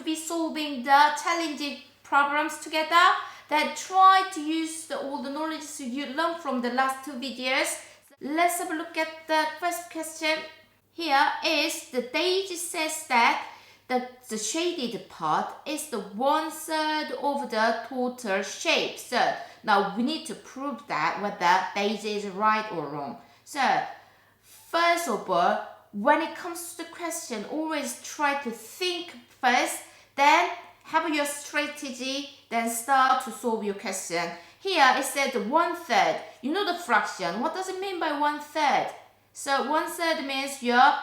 to be solving the challenging problems together, then try to use all the knowledge you learned from the last two videos. Let's have a look at the first question. Here is the Daisy says that the shaded part is the 1/3 of the total shape. So now we need to prove that whether Daisy is right or wrong. So first of all, when it comes to the question, always try to think first, then have your strategy, then start to solve your question. Here it said 1/3. You know the fraction. What does it mean by 1/3? So 1/3 means your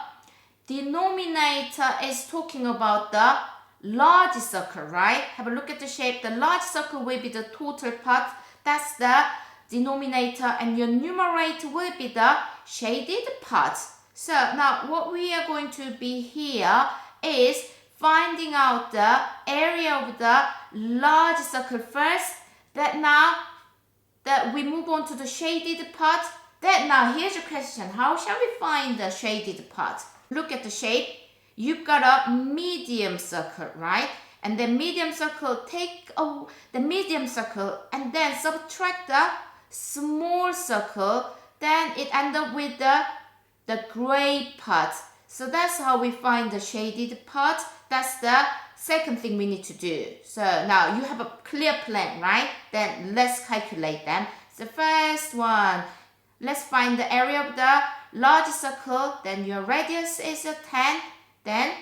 denominator is talking about the large circle, right? Have a look at the shape. The large circle will be the total part. That's the denominator, and your numerator will be the shaded part. So now what we are going to be here is finding out the area of the large circle first. Then now that we move on to the shaded part. Then now here's your question. How shall we find the shaded part? Look at the shape. You've got a medium circle, right? And the medium circle, take the medium circle and then subtract the small circle. Then it ends up with the gray part. So that's how we find the shaded part. That's the second thing we need to do. So now you have a clear plan, right? Then let's calculate them. The first one, let's find the area of the large circle. Then your radius is 10. Then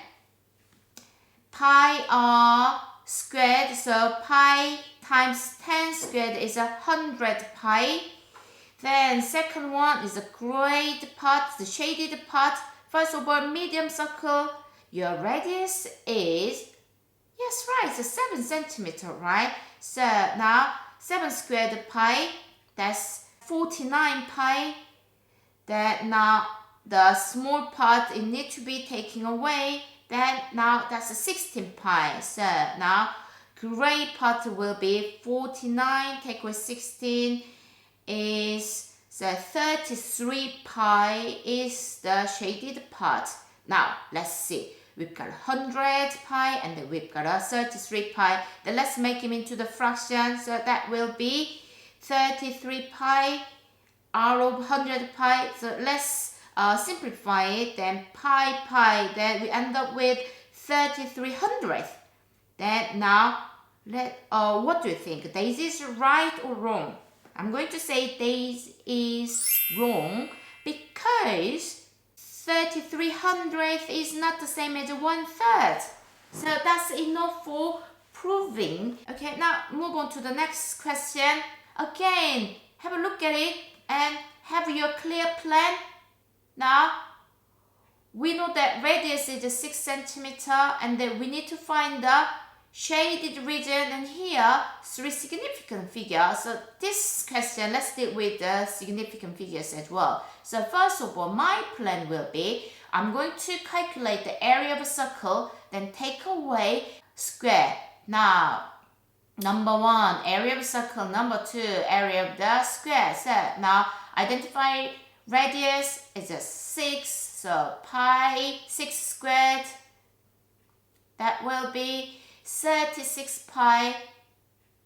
pi r squared. So pi times 10 squared is 100 pi. Then second one is the gray part, the shaded part. First of all, medium circle. Your radius is, yes, right, it's 7 centimeter, right? So now 7 squared pi, that's 49 pi. Then now the small part, it needs to be taken away. Then now that's 16 pi. So now gray part will be 49, take away 16 is, so 33 pi is the shaded part. Now let's see. We've got 100 pi and then we've got a 33 pi. Then let's make them into the fraction. So that will be 33 pi r of 100 pi. So let's simplify it. Then pi, then we end up with 3300. Then now, what do you think? Daisy is right or wrong? I'm going to say Daisy is wrong because 3300 is not the same as 1/3. So that's enough for proving. Okay, now move on to the next question. Again, have a look at it and have your clear plan. Now, we know that radius is 6 centimeter and then we need to find the shaded region, and here 3 significant figures. So this question, let's deal with the significant figures as well. So first of all, my plan will be, I'm going to calculate the area of a circle, then take away square. Now, number 1, area of a circle. Number 2, area of the square. So now identify radius is 6. So pi 6 squared. That will be 36 pi.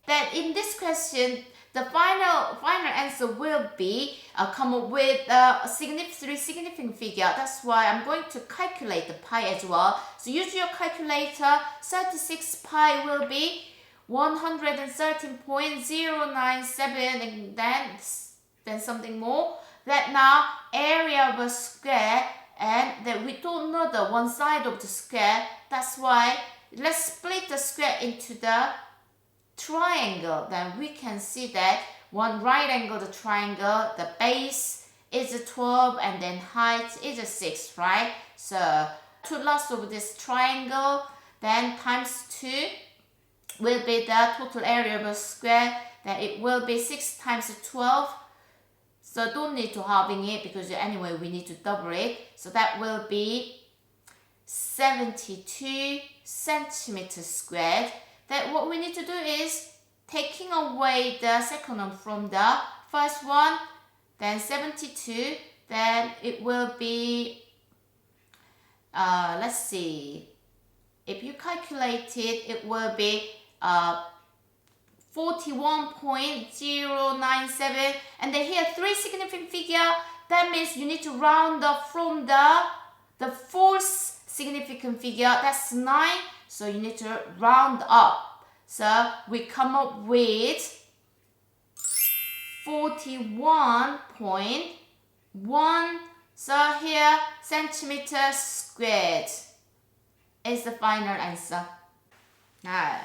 Then in this question, the final answer will be come up with a significant figure. That's why I'm going to calculate the pi as well. So use your calculator. 36 pi will be 113.097, and then something more. That now area of a square, and that we don't know the one side of the square. That's why let's split the square into the triangle. Then we can see that one right angle the triangle, the base is 12 and then height is 6, right? So 2 lots of this triangle, then times 2 will be the total area of a square. Then it will be 6 times 12. So don't need to halving it because anyway we need to double it. So that will be 72 centimeters squared. Then what we need to do is taking away the second one from the first one, then 72, then it will be, let's see, if you calculate it, it will be 41.097. And then here 3 significant figure. That means you need to round up from the fourth significant figure. That's 9. So you need to round up. So we come up with 41.1. So here centimeters squared is the final answer. Now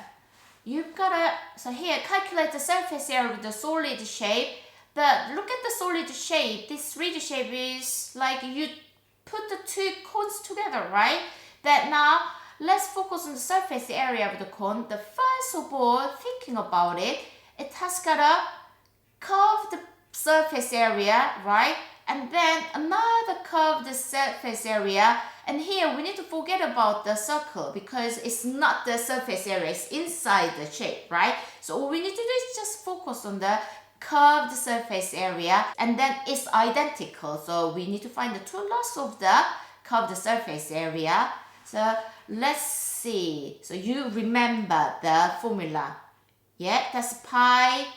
you've gotta, so here calculate the surface area of the solid shape. Look at the solid shape. This 3D shape is like you put the two cones together, right? That now let's focus on the surface area of the cone. The first of all, thinking about it, it has got a curved surface area, right? And then another curved surface area. And here we need to forget about the circle because it's not the surface area, it's inside the shape, right? So all we need to do is just focus on the curved surface area, and then it's identical. So we need to find the two loss of the curved surface area. So let's see. So you remember the formula. Yeah, that's pi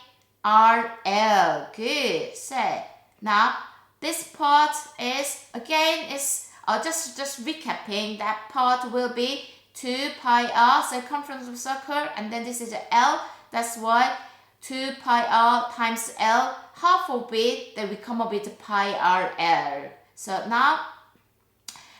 RL. Good. So now this part is, again, is just recapping, that part will be 2 pi r, circumference of circle, and then this is a L. That's why 2 pi r times L, half of it, then we come up with pi RL. So now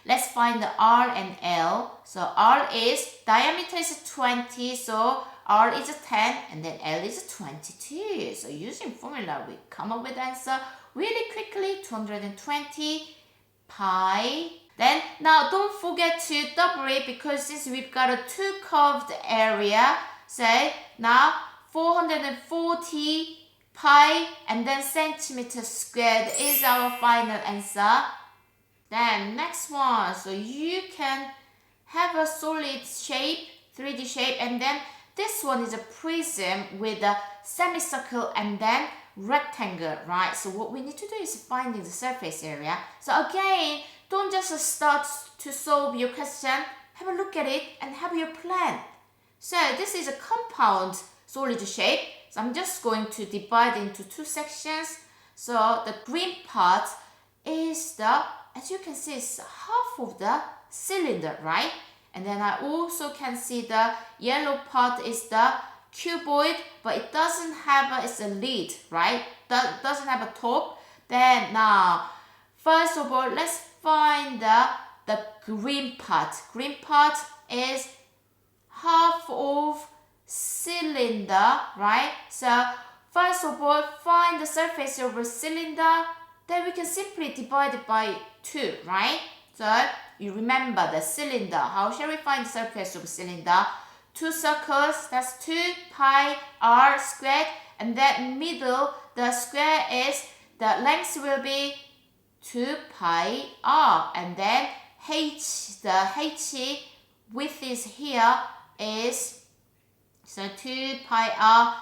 let's find the R and L. So R is, diameter is 20, so R is 10, and then L is 22. So using formula, we come up with the answer really quickly, 220 pi. Then now don't forget to double it because since we've got a two curved area, say now 440 pi and then centimeter squared is our final answer. Then next one, so you can have a solid shape, 3D shape, and then this one is a prism with a semicircle and then rectangle, right? So what we need to do is finding the surface area. So again, don't just start to solve your question, have a look at it and have your plan. So this is a compound solid shape. So I'm just going to divide into two sections. So the green part is the, as you can see, it's half of the cylinder, right? And then I also can see the yellow part is the cuboid, but it doesn't have it's a lid, right? That doesn't have a top. Then now, first of all, let's find the green part. Green part is half of cylinder, right? So first of all, find the surface of a cylinder. Then we can simply divide it by 2, right? So you remember the cylinder. How shall we find the surface of a cylinder? 2 circles, that's 2 pi r squared, and that middle, the square is, the length will be 2 pi r, and then h, the h width is here is, so 2 pi r,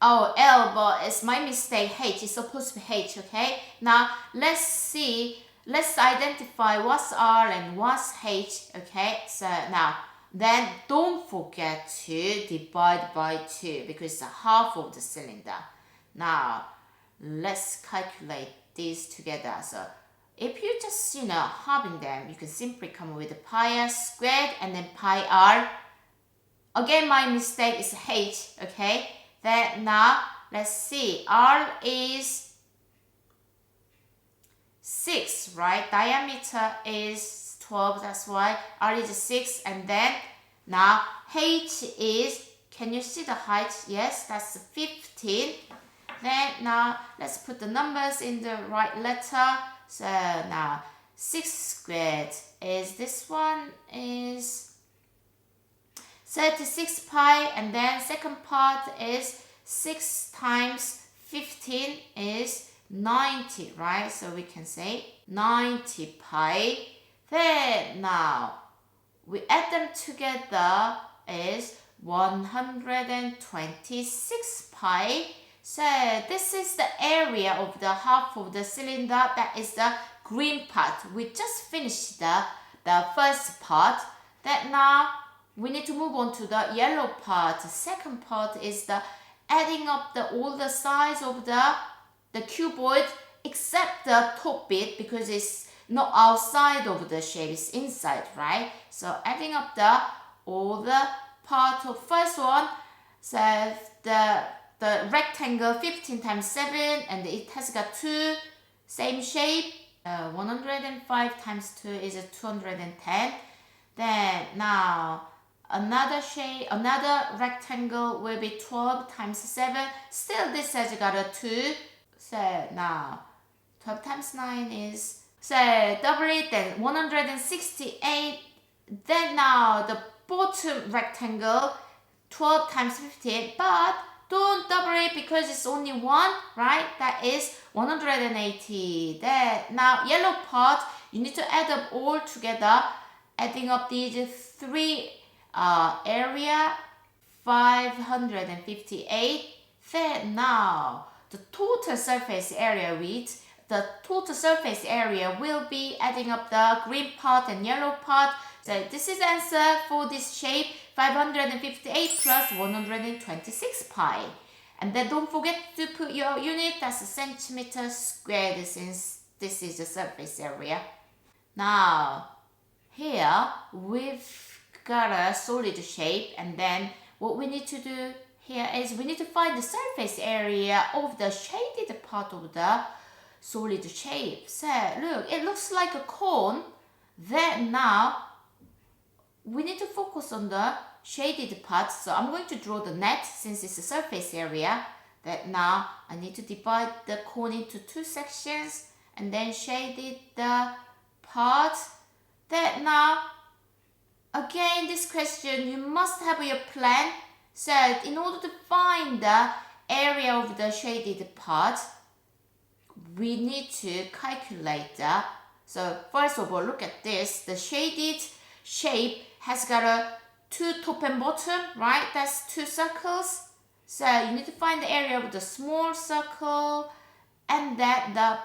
oh L, but it's my mistake, h, it's supposed to be h, okay? Now let's see, let's identify what's r and what's h, okay? So now, then don't forget to divide by 2 because it's a half of the cylinder. Now, let's calculate these together. So, if you just, halving them, you can simply come up with pi r squared and then pi r. Again, my mistake is h, okay? Then now, let's see. R is 6, right? Diameter is 12, that's why R is 6, and then now h is, can you see the height? Yes, that's 15. Then now let's put the numbers in the right letter. So now 6 squared is, this one is 36 pi, and then second part is 6 times 15 is 90, right? So we can say 90 pi. Then now we add them together is 126 pi. So this is the area of the half of the cylinder, that is the green part. We just finished the first part. Then now we need to move on to the yellow part. The second part is the adding up all the sides of the cuboid except the top bit, because it's not outside of the shape, it's inside, right? So adding up all the part of first one, so the rectangle 15 times 7, and it has got two same shape. 105 times 2 is 210. Then now another shape, another rectangle will be 12 times 7. Still this has got a 2. So now 12 times 9 is, so double it, then 168. Then now the bottom rectangle 12 times 15, but don't double it because it's only one, right? That is 180. Then now yellow part, you need to add up all together, adding up these three area 558. Then now the total surface area width, the total surface area will be adding up the green part and yellow part. So this is the answer for this shape, 558 plus 126 pi. And then don't forget to put your unit as a centimeter squared, since this is the surface area. Now here we've got a solid shape, and then what we need to do here is we need to find the surface area of the shaded part of the solid shape. So look, it looks like a cone. Then now we need to focus on the shaded part. So I'm going to draw the net since it's a surface area. That now I need to divide the cone into two sections and then shaded the part. That now again, this question, you must have your plan. So in order to find the area of the shaded part, we need to calculate that. So first of all, look at this. The shaded shape has got a two top and bottom, right? That's two circles. So you need to find the area of the small circle and then the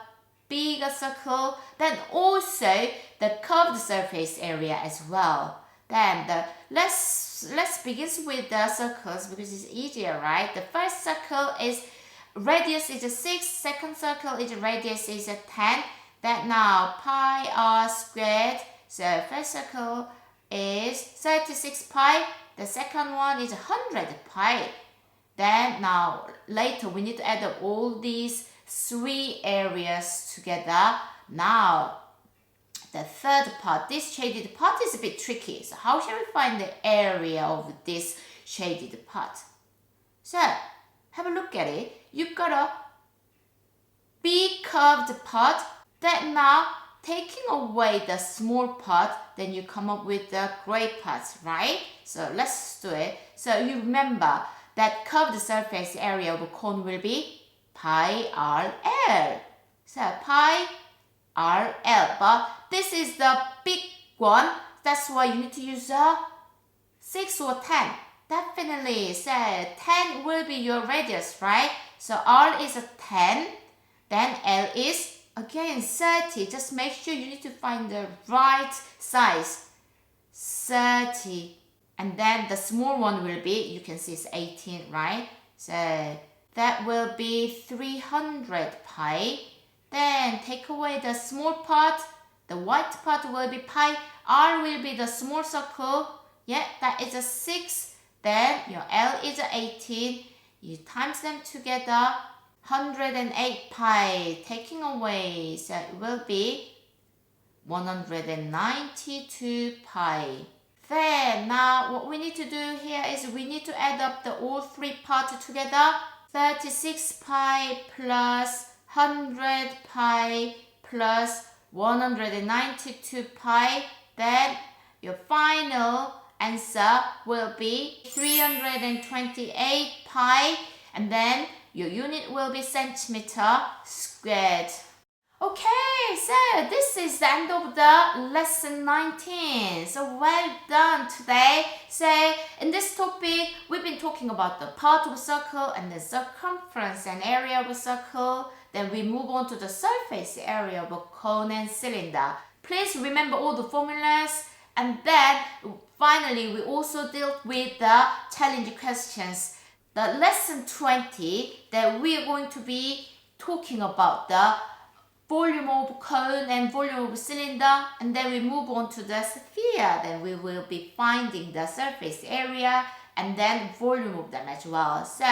bigger circle. Then also the curved surface area as well. Then let's begin with the circles because it's easier, right? The first circle is radius is a 6, second circle is radius is a 10. Then now pi r squared. So first circle is 36 pi. The second one is 100 pi. Then now later we need to add up all these three areas together. Now the third part, this shaded part is a bit tricky. So how shall we find the area of this shaded part? So have a look at it. You've got a big curved part. Then now taking away the small part, then you come up with the gray parts, right? So let's do it. So you remember that curved surface area of a cone will be pi r l. So pi r l, but this is the big one. That's why you need to use a 6 or 10. Definitely, so 10 will be your radius, right? So r is a 10, then l is again 30. Just make sure you need to find the right size, 30. And then the small one will be, you can see it's 18, right? So that will be 300 pi. Then take away the small part, the white part will be pi, r will be the small circle, yeah, that is a 6, then your l is a 18, you times them together, 108 pi, taking away, so it will be 192 pi. Then now what we need to do here is we need to add up all three parts together, 36 pi plus 100 pi plus 192 pi, then your final answer will be 328 pi, and then your unit will be centimeter squared. Okay, so this is the end of the lesson 19. So well done today. So in this topic, we've been talking about the part of a circle and the circumference and area of a circle. Then we move on to the surface area of a cone and cylinder. Please remember all the formulas, and then Finally, we also dealt with the challenge questions. The lesson 20 that we are going to be talking about the volume of cone and volume of cylinder, and then we move on to the sphere. Then we will be finding the surface area and then volume of them as well. So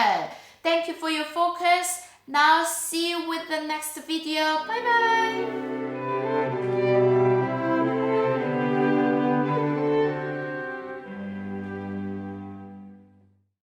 thank you for your focus. Now see you with the next video. Bye bye.